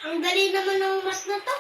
Ang dali naman ng mat na to.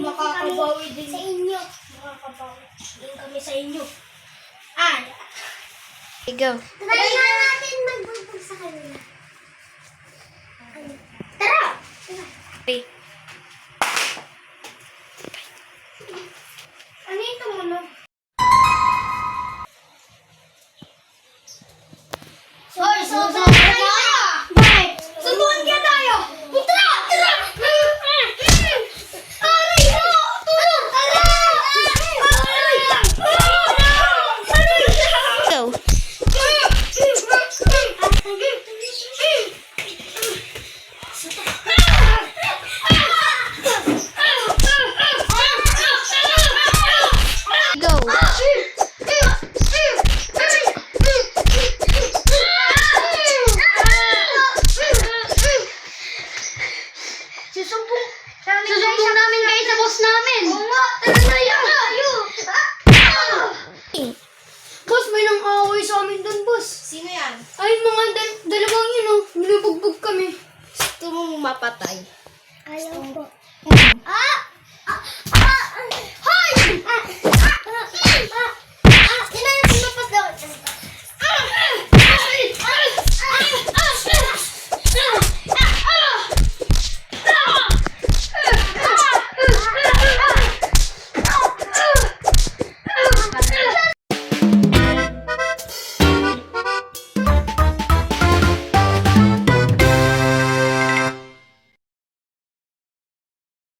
Makakabawi din sa inyo. Makakabawi din kami sa inyo. Go. Try na natin magbugbog sa kanila. Tara! Okay. Ano ito muna? Hoy, subukan tayo! Bakit? Subukan kaya tayo! Tara! Tara! Aray! Go. Go. Susumbong namin kayo sa boss namin. Oo nga, tara na yan. Boss, may nang away sa amin dun, boss. Sino yan? Ay, mga dalawang yun, oh. Binubugbog kami. Gusto mong mapatay? Ayaw po.